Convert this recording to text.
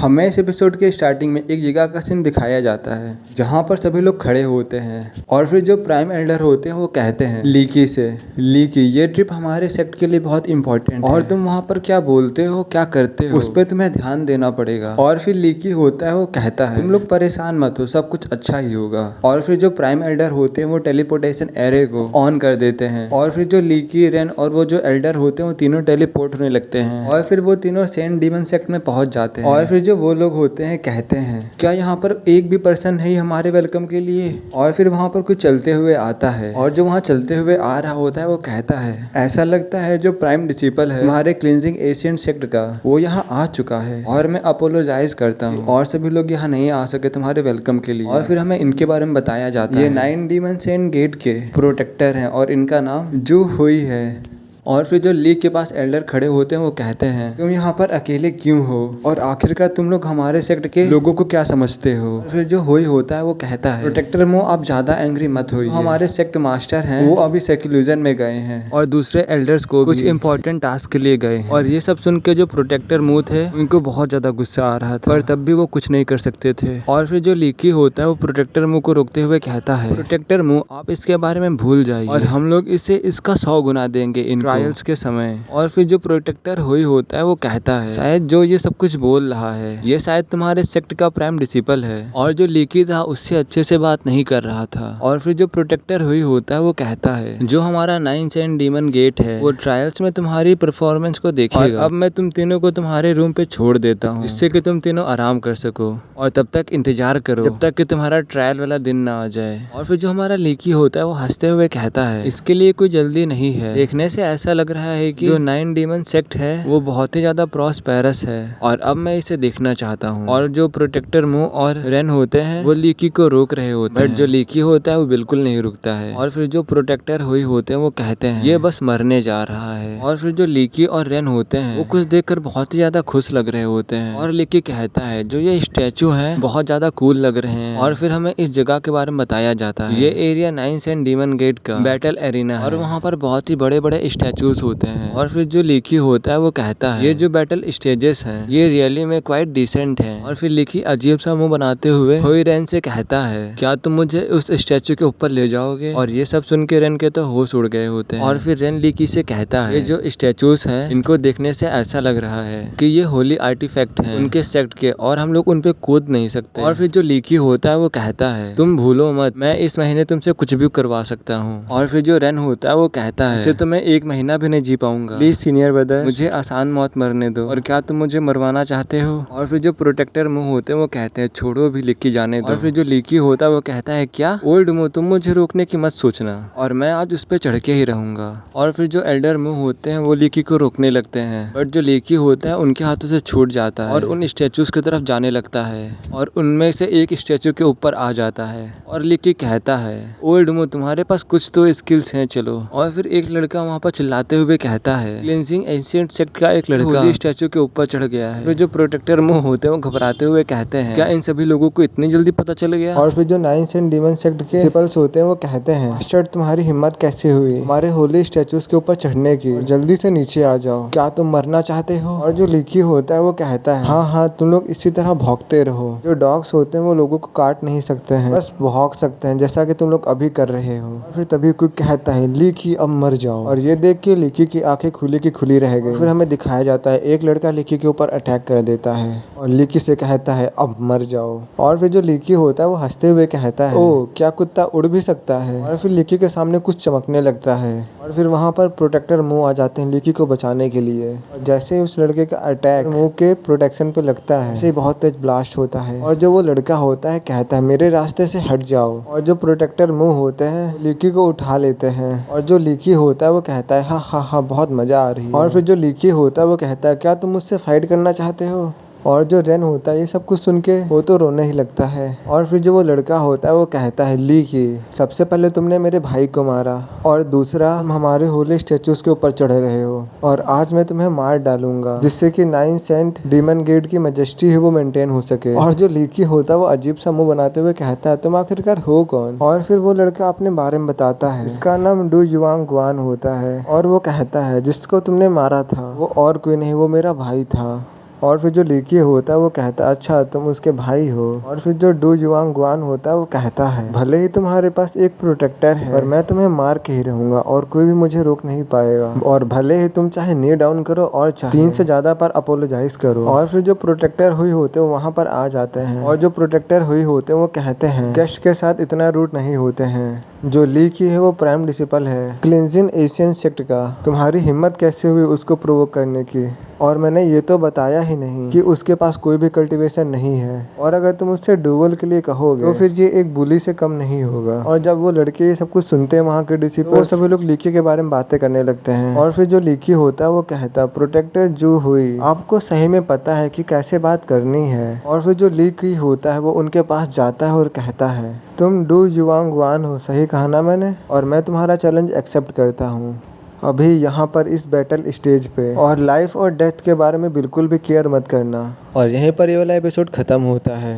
हमें इस एपिसोड के स्टार्टिंग में एक जगह का सीन दिखाया जाता है जहाँ पर सभी लोग खड़े होते हैं और फिर जो प्राइम एल्डर होते हैं वो कहते हैं लीकी से, लीकी ये ट्रिप हमारे सेक्ट के लिए बहुत इंपॉर्टेंट है और तुम वहाँ पर क्या बोलते हो क्या करते हो उस पर तुम्हें ध्यान देना पड़ेगा। और फिर लीकी होता है वो कहता है तुम लोग परेशान मत हो, सब कुछ अच्छा ही होगा। और फिर जो प्राइम एल्डर होते हैं वो टेलीपोर्टेशन एरे को ऑन कर देते हैं और फिर जो लीकी, रेन और वो जो एल्डर होते हैं वो तीनों टेलीपोर्ट होने लगते हैं और फिर वो तीनों सेंट डीमन सेक्ट में पहुंच जाते हैं। और फिर जो वो लोग होते हैं कहते हैं क्या यहाँ पर एक भी पर्सन नहीं हमारे वेलकम के लिए। और फिर वहाँ पर कुछ चलते हुए आता है और जो वहाँ चलते हुए आ रहा होता है वो कहता है ऐसा लगता है जो प्राइम डिसिपल है हमारे क्लींजिंग एशियन सेक्ट का वो यहाँ आ चुका है और मैं अपोलोजाइज करता हूँ और सभी लोग यहाँ नहीं आ सके तुम्हारे वेलकम के लिए। और फिर हमें इनके बारे में बताया जाता है ये 9 डीमन सेंट गेट के प्रोटेक्टर हैं और इनका नाम जू हुई है। और फिर जो लीक के पास एल्डर खड़े होते हैं वो कहते हैं तुम यहाँ पर अकेले क्यों हो और आखिरकार तुम लोग हमारे सेक्ट के लोगों को क्या समझते हो। फिर जो हुई होता है वो कहता है प्रोटेक्टर मो आप ज्यादा एंग्री मत होइए, हमारे सेक्ट मास्टर हैं वो अभी सेक्युलरिज्म में गए हैं और दूसरे एल्डर्स को कुछ इंपॉर्टेंट टास्क के लिए गए हैं। और ये सब सुन के जो प्रोटेक्टर मो थे उनको बहुत ज्यादा गुस्सा आ रहा था पर तब भी वो कुछ नहीं कर सकते थे। और फिर जो लीकी होता है वो प्रोटेक्टर मो को रोकते हुए कहता है प्रोटेक्टर मो आप इसके बारे में भूल जाइए और हम लोग इसे इसका 100 गुना देंगे इन ट्रायल्स के समय। और फिर जो प्रोटेक्टर हुई होता है वो कहता है शायद जो ये सब कुछ बोल रहा है ये शायद तुम्हारे सेक्ट का प्राइम डिसिपल है और जो लीकी था उससे अच्छे से बात नहीं कर रहा था। और फिर जो प्रोटेक्टर हुई होता है वो कहता है जो हमारा 9 सेंट डीमन गेट है वो ट्रायल्स में तुम्हारी परफॉर्मेंस को देखेगा। अब मैं तुम तीनों को तुम्हारे रूम पे छोड़ देता हूँ जिससे कि तुम तीनों आराम कर सको और तब तक इंतजार करो जब तक कि तुम्हारा ट्रायल वाला दिन ना आ जाए। और फिर जो हमारा लीकी होता है वो हंसते हुए कहता है इसके लिए कोई जल्दी नहीं है, देखने से ऐसा लग रहा है कि जो 9 डीमन सेक्ट है वो बहुत ही ज्यादा प्रॉस्पेरस है और अब मैं इसे देखना चाहता हूँ। और जो प्रोटेक्टर मो और रेन होते हैं वो लीकी को रोक रहे होते हैं बट जो लीकी होता है वो बिल्कुल नहीं रुकता है। और फिर जो प्रोटेक्टर हुई होते हैं वो कहते हैं ये बस मरने जा रहा है। और फिर जो लीकी और रेन होते हैं वो कुछ देखकर बहुत ही ज्यादा खुश लग रहे होते हैं और लीकी कहता है जो ये स्टैचू है बहुत ज्यादा कूल लग रहे हैं। और फिर हमें इस जगह के बारे में बताया जाता है ये एरिया 9 सेंट डीमन गेट का बैटल एरिना है और वहाँ पर बहुत ही बड़े बड़े स्टैचूज होते हैं। और फिर जो लीकी होता है वो कहता है ये जो बैटल स्टेजेस हैं ये रियली में क्वाइट डिसेंट हैं। और फिर लीकी अजीब सा मुंह बनाते हुए हुई रेन से कहता है क्या तुम मुझे उस स्टैचू के ऊपर ले जाओगे। और ये सब सुन के रेन के तो होश उड़ गए होते हैं। और फिर रेन लीकी से कहता है ये जो स्टैचूज हैं इनको देखने से ऐसा लग रहा है कि ये होली आर्टिफैक्ट हैं उनके सेक्ट के और हम लोग उन पे कूद नहीं सकते। और फिर जो लीकी होता है वो कहता है तुम भूलो मत मैं इस महीने तुमसे कुछ भी करवा सकता हूँ। और फिर जो रेन होता है वो कहता है इसे तो मैं 1 महीना भी नहीं जी पाऊंगा, प्लीज सीनियर ब्रदर मुझे आसान मौत मरने दो। और क्या तुम मुझे मरवाना चाहते हो। और फिर जो प्रोटेक्टर मुंह होते हैं वो कहते हैं छोड़ो भी लीकी जाने दो। और फिर जो लीकी होता है वो कहता है क्या ओल्ड मुंह तुम मुझे रोकने की मत सोचना और मैं आज उस पे चढ़ के ही रहूंगा। और फिर जो एल्डर मुंह होते हैं वो लीकी को रोकने लगते हैं बट जो लीकी होता है उनके हाथों से छूट जाता है और उन स्टैचूज की तरफ जाने लगता है और उनमें से एक स्टैचू के ऊपर आ जाता है। और लीकी कहता है ओल्ड मुंह तुम्हारे पास कुछ तो स्किल्स हैं चलो। और फिर एक लड़का वहाँ पर चिल्लाते हुए कहता है क्लींजिंग एशियन सेक्ट का एक लड़का स्टैचू के ऊपर चढ़ गया है। फिर जो प्रोटेक्टर मुंह होते हैं वो घबराते हुए कहते हैं क्या इन सभी लोगों को इतनी जल्दी पता चल गया। और फिर जो 9 सेंट डीमन सेक्ट के डिसिपल्स होते हैं वो कहते हैं मास्टर तुम्हारी हिम्मत कैसे हुई हमारे होली स्टैचूज के ऊपर चढ़ने की, जल्दी से नीचे आ जाओ, क्या तुम मरना चाहते हो। और जो लीकी होता है वो कहता है हाँ हाँ तुम लोग इसी तरह भौंकते रहो, जो डॉग्स होते हैं वो लोगों को काट नहीं सकते हैं बस भौंक सकते हैं जैसा कि तुम लोग अभी कर रहे हो। फिर तभी कोई कहता है लीकी अब मर जाओ और ये देख के लीकी की आंखें खुली की खुली रह गई। फिर हमें दिखाया जाता है एक लड़का लीकी के ऊपर अटैक कर देता है और लीकी से कहता है अब मर जाओ। और फिर जो लीकी होता है वो हंसते हुए कहता है ओ क्या कुत्ता उड़ भी सकता है। और फिर लीकी के सामने कुछ चमकने लगता है और फिर वहाँ पर प्रोटेक्टर मुंह आ जाते हैं लीकी को बचाने के लिए। और जैसे उस लड़के का अटैक मुंह के प्रोटेक्शन पे लगता है ऐसे बहुत तेज ब्लास्ट होता है और जो वो लड़का होता है कहता है मेरे रास्ते से हट जाओ। और जो प्रोटेक्टर मुंह होते हैं लीकी को उठा लेते हैं और जो लीकी होता है वो कहता है हाँ हाँ हाँ बहुत मजा आ रही है। और फिर जो लीकी होता है वो कहता है क्या तुम मुझसे फाइट करना चाहते हो। और जो रेन होता है ये सब कुछ सुन के वो तो रोने ही लगता है। और फिर जो वो लड़का होता है वो कहता है लीकी सबसे पहले तुमने मेरे भाई को मारा और दूसरा हमारे होली स्टेचूज के ऊपर चढ़े रहे हो और आज मैं तुम्हें मार डालूंगा जिससे कि 9 सेंट डीमन गेट की मैजेस्टी है वो मेंटेन हो सके। और जो लीकी होता है वो अजीब सा मुंह बनाते हुए कहता है तुम आखिरकार हो कौन। और फिर वो लड़का अपने बारे में बताता है इसका नाम डू युआंग ग्वान होता है और वो कहता है जिसको तुमने मारा था वो और कोई नहीं वो मेरा भाई था। और फिर जो लीकी होता है वो कहता है अच्छा तुम उसके भाई हो। और फिर जो डू जुआंग गुआन होता है वो कहता है भले ही तुम्हारे पास एक प्रोटेक्टर है पर मैं तुम्हें मार के ही रहूंगा और कोई भी मुझे रोक नहीं पाएगा। और भले ही तुम चाहे नी डाउन करो और चाहे 3 से ज्यादा पर अपोलोजाइज करो। और फिर जो प्रोटेक्टर हुई होते हैं वहां पर आ जाते हैं और जो प्रोटेक्टर हुई होते हैं वो कहते हैं गेस्ट के साथ इतना रूट नहीं होते हैं। जो ली की है वो प्राइम डिसिपल है क्लिंजिन एशियन सेक्ट का। तुम्हारी हिम्मत कैसे हुई उसको प्रोवोक करने की? और मैंने ये तो बताया ही नहीं कि उसके पास कोई भी कल्टीवेशन नहीं है। और अगर तुम उससे डुअल के लिए कहोगे तो फिर ये एक बुली से कम नहीं होगा। और जब वो लड़के ये सब कुछ सुनते हैं वहाँ के डिसिपल, वो सभी लोग लीकी के बारे में बातें करने लगते हैं। और फिर जो लीकी होता है वो कहता है प्रोटेक्टर जो हुई आपको सही में पता है कि कैसे बात करनी है। और फिर जो लीकी होता है वो उनके पास जाता है और कहता है तुम डू जुआंग वान हो, सही कहा ना मैंने? और मैं तुम्हारा चैलेंज एक्सेप्ट करता हूँ अभी यहाँ पर इस बैटल स्टेज पे। और लाइफ और डेथ के बारे में बिल्कुल भी केयर मत करना। और यहीं पर ये वाला एपिसोड खत्म होता है।